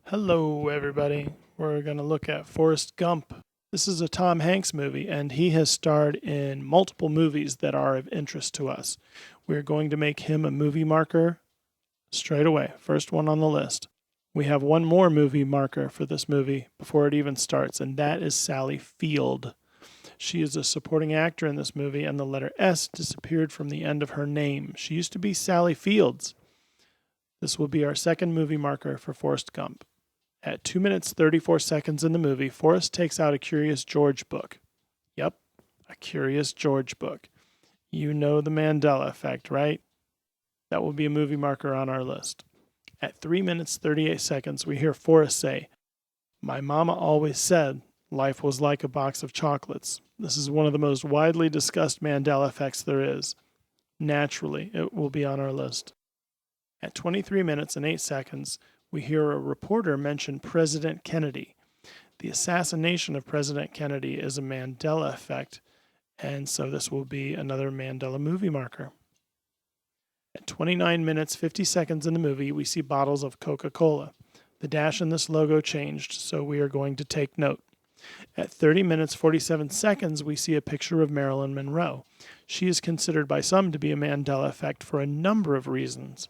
Hello, everybody. We're going to look at Forrest Gump. This is a Tom Hanks movie, and he has starred in multiple movies that are of interest to us. We're going to make him a movie marker straight away. First one on the list. We have one more movie marker for this movie before it even starts, and that is Sally Field. She is a supporting actor in this movie, and the letter S disappeared from the end of her name. She used to be Sally Fields. This will be our second movie marker for Forrest Gump. At 2 minutes 34 seconds in the movie, Forrest takes out a Curious George book. Yep, a Curious George book. You know the Mandela Effect, right? That will be a movie marker on our list. At 3 minutes 38 seconds, we hear Forrest say, "My mama always said life was like a box of chocolates." This is one of the most widely discussed Mandela effects there is. Naturally, it will be on our list. At 23 minutes and 8 seconds, we hear a reporter mention President Kennedy. The assassination of President Kennedy is a Mandela effect, and so this will be another Mandela movie marker. At 29 minutes 50 seconds in the movie, we see bottles of Coca-Cola. The dash in this logo changed, so we are going to take note. At 30 minutes 47 seconds, we see a picture of Marilyn Monroe. She is considered by some to be a Mandela effect for a number of reasons.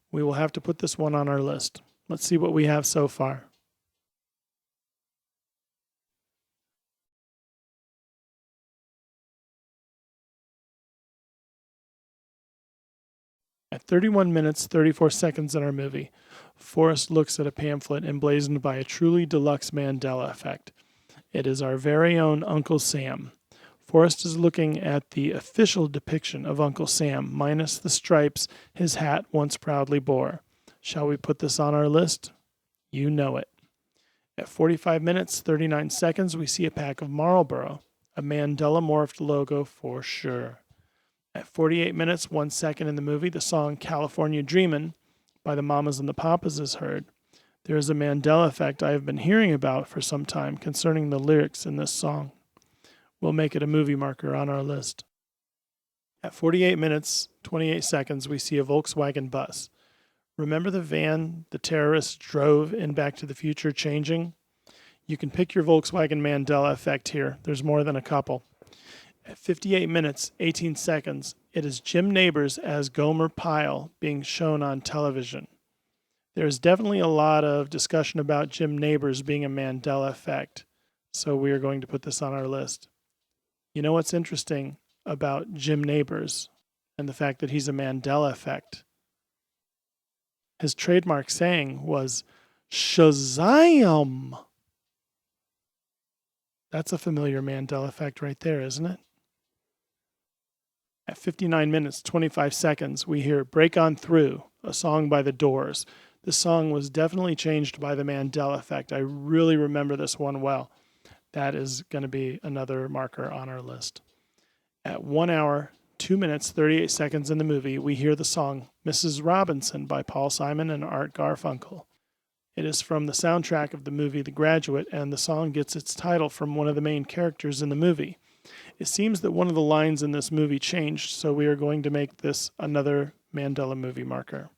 We will have to put this one on our list. Let's see what we have so far. At 31 minutes 34 seconds in our movie, Forrest looks at a pamphlet emblazoned by a truly deluxe Mandela effect. It is our very own Uncle Sam. Forrest is looking at the official depiction of Uncle Sam, minus the stripes his hat once proudly bore. Shall we put this on our list? You know it. At 45 minutes, 39 seconds, we see a pack of Marlboro, a Mandela morphed logo for sure. At 48 minutes, 1 second in the movie, the song California Dreamin' by the Mamas and the Papas is heard. There is a Mandela effect I have been hearing about for some time concerning the lyrics in this song. We'll make it a movie marker on our list. At 48 minutes, 28 seconds, we see a Volkswagen bus. Remember the van the terrorists drove in Back to the Future changing? You can pick your Volkswagen Mandela effect here. There's more than a couple. At 58 minutes, 18 seconds, it is Jim Nabors as Gomer Pyle being shown on television. There's definitely a lot of discussion about Jim Nabors being a Mandela effect, so we are going to put this on our list. You know what's interesting about Jim Nabors and the fact that he's a Mandela effect? His trademark saying was Shazam! That's a familiar Mandela effect right there, isn't it? At 59 minutes, 25 seconds, we hear Break On Through, a song by The Doors. This song was definitely changed by the Mandela effect. I really remember this one well. That is going to be another marker on our list. At 1 hour, 2 minutes, 38 seconds in the movie, we hear the song Mrs. Robinson by Paul Simon and Art Garfunkel. It is from the soundtrack of the movie The Graduate, and the song gets its title from one of the main characters in the movie. It seems that one of the lines in this movie changed, so we are going to make this another Mandela movie marker.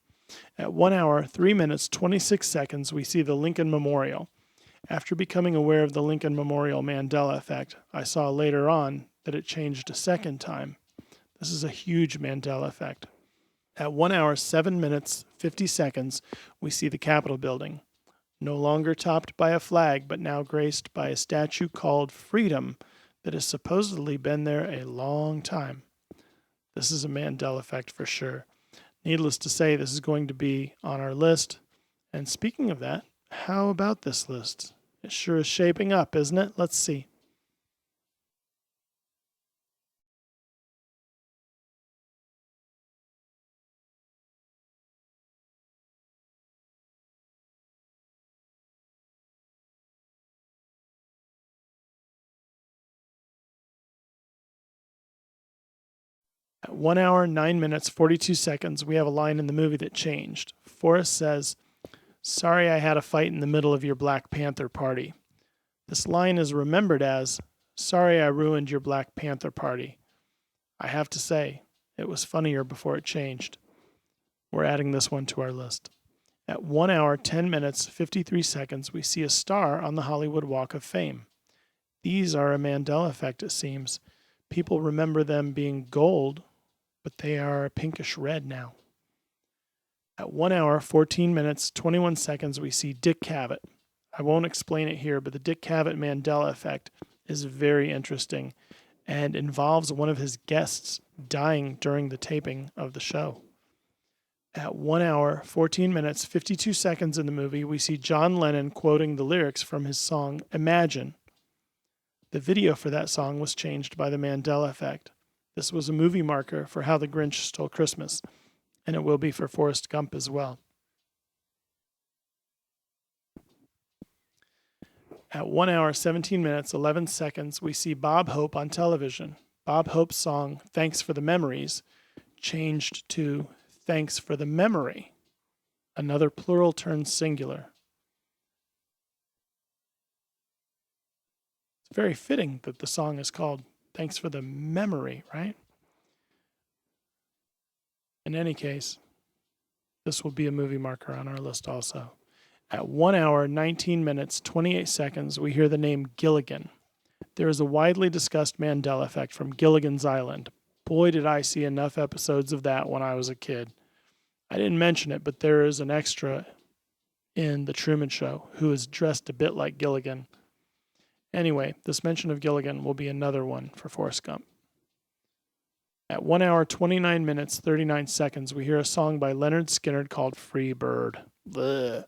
At 1 hour, 3 minutes, 26 seconds, we see the Lincoln Memorial. After becoming aware of the Lincoln Memorial Mandela effect, I saw later on that it changed a second time. This is a huge Mandela effect. At 1 hour, 7 minutes, 50 seconds, we see the Capitol building. No longer topped by a flag, but now graced by a statue called Freedom that has supposedly been there a long time. This is a Mandela effect for sure. Needless to say, this is going to be on our list. And speaking of that, how about this list? It sure is shaping up, isn't it? Let's see. At 1 hour, 9 minutes, 42 seconds, we have a line in the movie that changed. Forrest says, "Sorry I had a fight in the middle of your Black Panther party." This line is remembered as, "Sorry I ruined your Black Panther party." I have to say, it was funnier before it changed. We're adding this one to our list. At 1 hour, 10 minutes, 53 seconds, we see a star on the Hollywood Walk of Fame. These are a Mandela Effect, it seems. People remember them being gold, but they are a pinkish red now. At 1 hour, 14 minutes, 21 seconds, we see Dick Cavett. I won't explain it here, but the Dick Cavett Mandela Effect is very interesting and involves one of his guests dying during the taping of the show. At 1 hour, 14 minutes, 52 seconds in the movie, we see John Lennon quoting the lyrics from his song Imagine. The video for that song was changed by the Mandela Effect. This was a movie marker for How the Grinch Stole Christmas, and it will be for Forrest Gump as well. At 1 hour, 17 minutes, 11 seconds, we see Bob Hope on television. Bob Hope's song, Thanks for the Memories, changed to Thanks for the Memory, another plural turned singular. It's very fitting that the song is called Thanks for the Memory, right? In any case, this will be a movie marker on our list also. At 1 hour, 19 minutes, 28 seconds, we hear the name Gilligan. There is a widely discussed Mandela Effect from Gilligan's Island. Boy, did I see enough episodes of that when I was a kid. I didn't mention it, but there is an extra in The Truman Show who is dressed a bit like Gilligan. Anyway, this mention of Gilligan will be another one for Forrest Gump. At 1 hour, 29 minutes, 39 seconds, we hear a song by Leonard Skinner called Free Bird. Blech.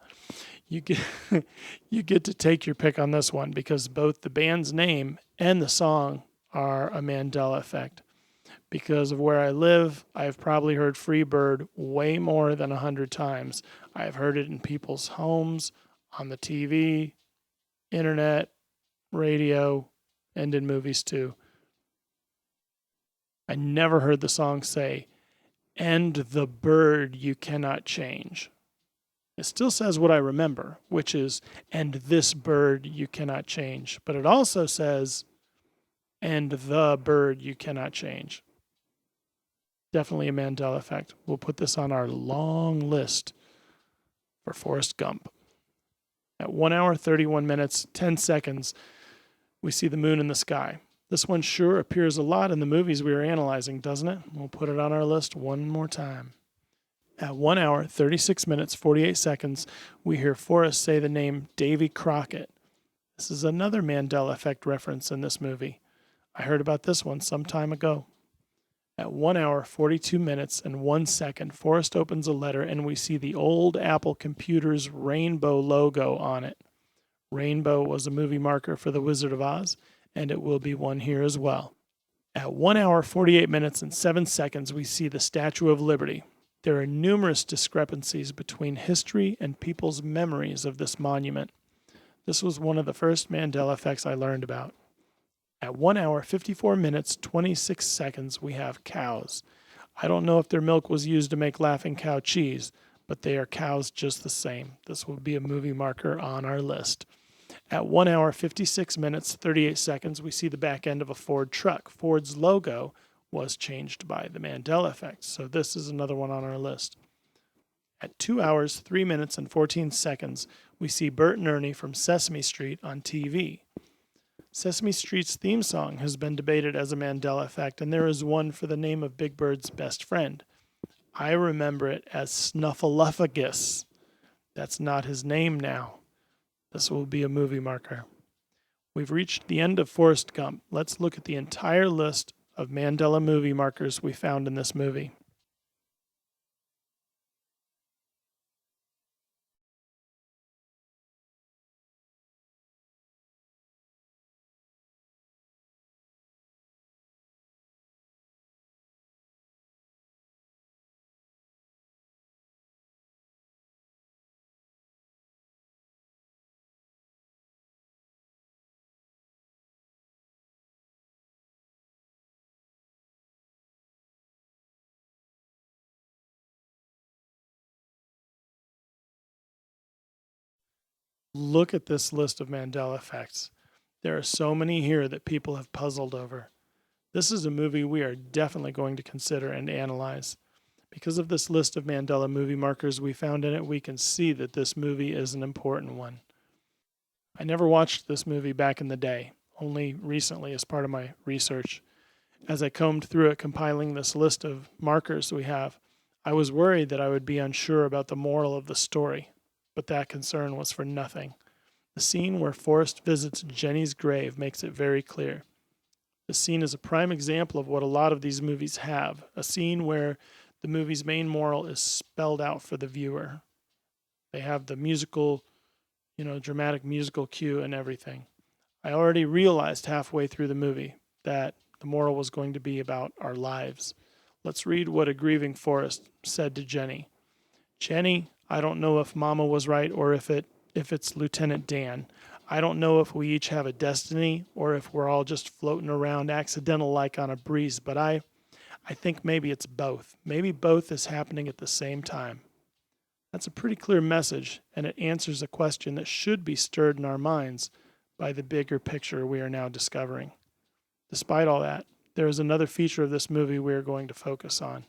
You get to take your pick on this one because both the band's name and the song are a Mandela Effect. Because of where I live, I've probably heard Free Bird way more than 100 times. I've heard it in people's homes, on the TV, internet, radio, and in movies too. I never heard the song say, "And the bird you cannot change." It still says what I remember, which is, "And this bird you cannot change." But it also says, "And the bird you cannot change." Definitely a Mandela Effect. We'll put this on our long list for Forrest Gump. At 1 hour, 31 minutes, 10 seconds, we see the moon in the sky. This one sure appears a lot in the movies we are analyzing, doesn't it? We'll put it on our list one more time. At 1 hour, 36 minutes, 48 seconds, we hear Forrest say the name Davy Crockett. This is another Mandela Effect reference in this movie. I heard about this one some time ago. At 1 hour, 42 minutes, and 1 second, Forrest opens a letter and we see the old Apple computer's rainbow logo on it. Rainbow was a movie marker for The Wizard of Oz, and it will be one here as well. At 1 hour, 48 minutes, and 7 seconds, we see the Statue of Liberty. There are numerous discrepancies between history and people's memories of this monument. This was one of the first Mandela Effects I learned about. At 1 hour, 54 minutes, 26 seconds, we have cows. I don't know if their milk was used to make laughing cow cheese, but they are cows just the same. This will be a movie marker on our list. At 1 hour, 56 minutes, 38 seconds, we see the back end of a Ford truck. Ford's logo was changed by the Mandela Effect, so this is another one on our list. At 2 hours, 3 minutes, and 14 seconds, we see Bert and Ernie from Sesame Street on TV. Sesame Street's theme song has been debated as a Mandela Effect, and there is one for the name of Big Bird's best friend. I remember it as Snuffleupagus. That's not his name now. This will be a movie marker. We've reached the end of Forrest Gump. Let's look at the entire list of Mandela movie markers we found in this movie. Look at this list of Mandela Effects. There are so many here that people have puzzled over. This is a movie we are definitely going to consider and analyze. Because of this list of Mandela movie markers we found in it, we can see that this movie is an important one. I never watched this movie back in the day, only recently as part of my research. As I combed through it, compiling this list of markers we have, I was worried that I would be unsure about the moral of the story, but that concern was for nothing. The scene where Forrest visits Jenny's grave makes it very clear. The scene is a prime example of what a lot of these movies have, a scene where the movie's main moral is spelled out for the viewer. They have the musical, dramatic musical cue and everything. I already realized halfway through the movie that the moral was going to be about our lives. Let's read what a grieving Forrest said to Jenny. Jenny, I don't know if Mama was right or if it's Lieutenant Dan. I don't know if we each have a destiny or if we're all just floating around accidental like on a breeze, but I think maybe it's both. Maybe both is happening at the same time. That's a pretty clear message, and it answers a question that should be stirred in our minds by the bigger picture we are now discovering. Despite all that, there is another feature of this movie we are going to focus on.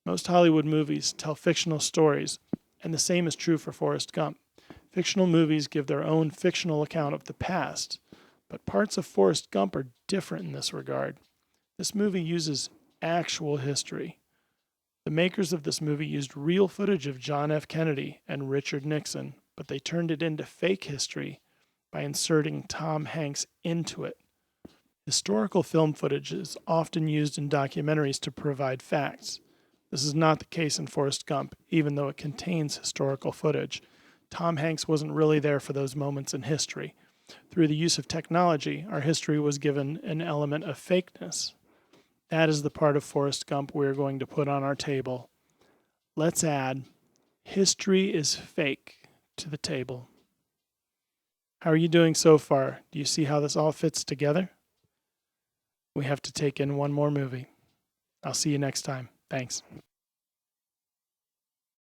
Most Hollywood movies tell fictional stories, and the same is true for Forrest Gump. Fictional movies give their own fictional account of the past, but parts of Forrest Gump are different in this regard. This movie uses actual history. The makers of this movie used real footage of John F. Kennedy and Richard Nixon, but they turned it into fake history by inserting Tom Hanks into it. Historical film footage is often used in documentaries to provide facts. This is not the case in Forrest Gump, even though it contains historical footage. Tom Hanks wasn't really there for those moments in history. Through the use of technology, our history was given an element of fakeness. That is the part of Forrest Gump we're going to put on our table. Let's add, history is fake to the table. How are you doing so far? Do you see how this all fits together? We have to take in one more movie. I'll see you next time. Thanks.